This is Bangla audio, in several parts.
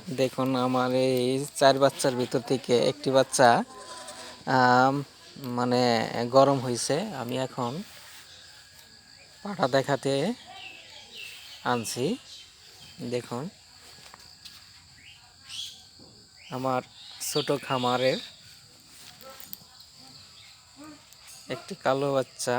দেখুন আমার এই 4 বাচ্চার ভিতর থেকে একটি বাচ্চা মানে গরম হয়েছে। আমি এখন পাঠা দেখাতে আনছি। দেখুন আমার ছোট খামারের একটি কালো বাচ্চা।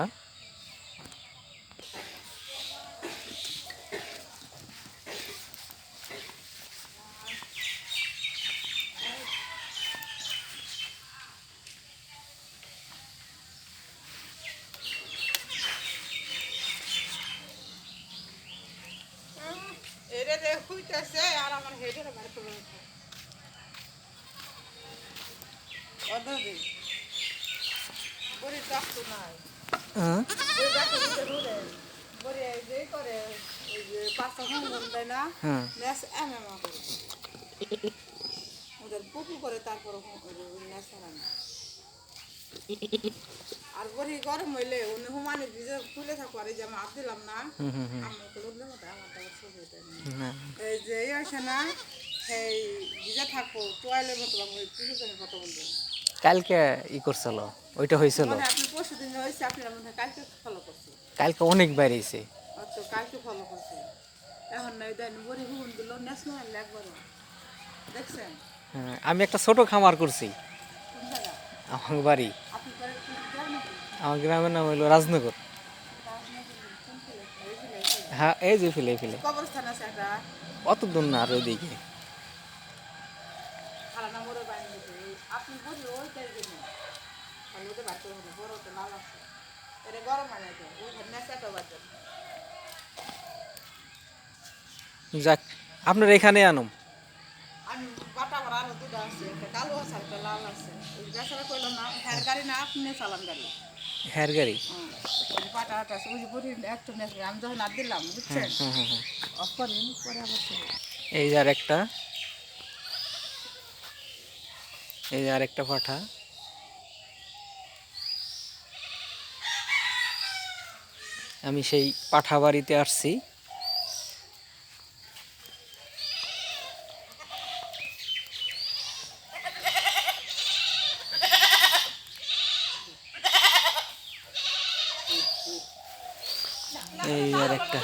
হ্যাঁ আর বড়ি গরম হইলে উনি হুমানে ভিজে তুলে থাকো আর এই যে আমি আপ দিলাম না আমার তো লোক মতো আমার তো ছবি এই যে এই আসে না সেই ভিজে থাকো তোয়ালের মতো পুজোর কথা বলবেন কালকে করছিল ওইটা হয়েছিল। মানে আপনি পরশু দিন হয়েছে আপনার মনে হয় কালকে ফলো করছে। কালকে অনেক বাইরেছে। তো কালকে ফলো করছে এখন নাই দেন বড়ি হুন দিল ন্যাশনাল একবার দেখছেন। হ্যাঁ, আমি একটা ছোট খামার করছি কোন জায়গা আমার বাড়ি। আপনি করে কি জানেন নাকি আমার গ্রামের নাম হলো রাজনগর। হ্যাঁ এই যে ফিলে ফিলে কবরস্থান আছে একটা অত দূর না আর ওইদিকে। খালানা মোড়ে বাইরে আপনি বলি ওইটাই জন্য তাহলে ওদের বাচ্চা হলো বড় তো লাল আছে এটা গরম মানে তো ওই নেশাটা বাচ্চা যাক আপনার এখানে আনুম। আমি বাটা ভরা আরো দুটো আছে একটা কালো আছে একটা লাল আছে ওই বেচারা কইলাম না হ্যার গাড়ি না আপনি চালান গাড়ি হ্যার গাড়ি। ওই বাটা আটা আছে ওই যে বড়ি একটা নেশা আমি যখন আর দিলাম বুঝছেন অফ করেন পরে আবার এই যে আরেকটা, এই যে আরেকটা পাঠা। আমি সেই পাঠা বাড়িতে আসছি। এই আরেকটা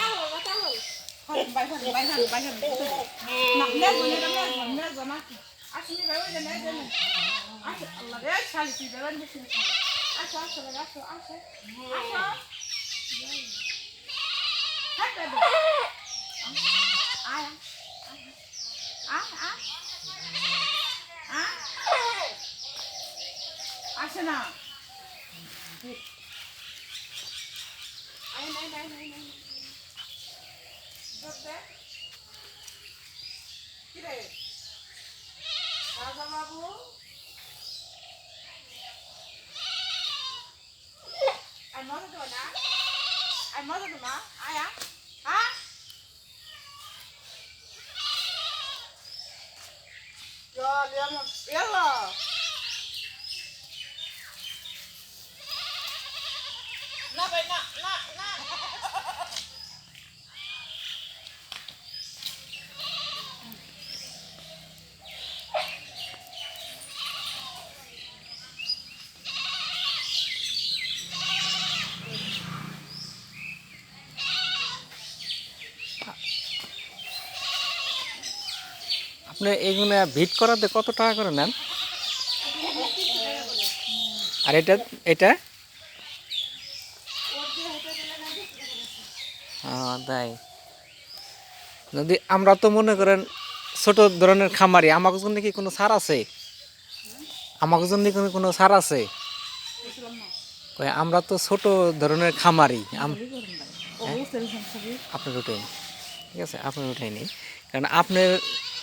আসে না কিরে রাজা বাবু আর মজা দেবো না আর মজা দেবো না আয়া হ্যাঁ চল এলো না ভাই না না না আপনি এগুলো ভিট করাতে কত টাকা করে নেন? আর এটা এটা তাই যদি আমরা তো মনে করেন ছোট ধরনের খামারি, আমার জন্য কি কোনো ছাড় আছে? আমার জন্য কি কোনো ছাড় আছে? আমরা তো ছোট ধরনের খামারি। আপনার ওটাই ঠিক আছে, আপনার ওটাই নেই কারণ আপনার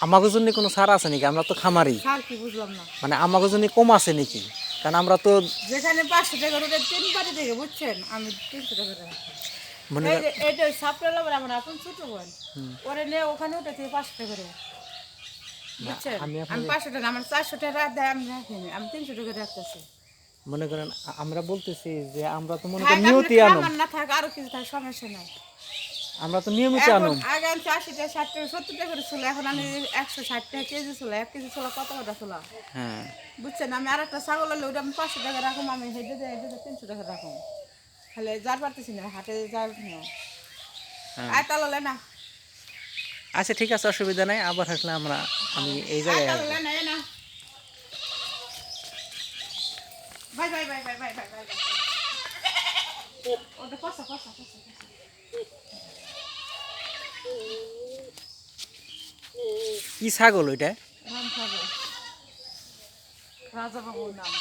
আমাদের জন্য কোনো ছাড় আছে নাকি? আমরা তো খামারি, মানে আমাদের জন্য কম আছে নাকি? কারণ আমরা তো যেখানে 500 টাকা রোডে 3 বাড়ি থেকে বুঝছেন আমি 300 টাকা মনে এটা সাপড়ালা বলে আমার আপন ছোট বোন ওরে নে ওখানে ওটা থেকে 500 টাকা করে বুঝছেন আমি 500 টাকা আমার 400 টাকা রাত দেয় আমি রাখিনি আমি 300 টাকা রাখতেছি। মনে করেন আমরা বলতেছি যে আমরা তো মনে করেন নিয়তি আনো আমার না থাক আরো কিছু থাক সমস্যা নাই আমরা তো নিয়মিত এখন আনুম। আগে আনছি 80 টাকা 60 টাকা 70 টাকা করে ছিল, এখন আমি 160 টাকা কেজি ছিল, 1 কেজি ছিল কত কটা ছিল হ্যাঁ বুঝছেন। আমি আর একটা ছাগল হলে ওটা আমি 500 টাকা রাখুম, আমি হেঁটে দিয়ে 300 টাকা রাখুম, খালি যার পারতেছি না হাটে যার হ্যাঁ। আয়তাল হলে না, আচ্ছা ঠিক আছে, অসুবিধা নাই, আবার আসলে আমি এই জায়গায় আয়তাল আসবো। হলে না এ না ভাই ভাই ভাই ভাই ভাই ভাই ভাই ওটা কষা কষা কষা কি ছাগল ওইটা? রাম ছাগল, রাজা বাবুর নাম।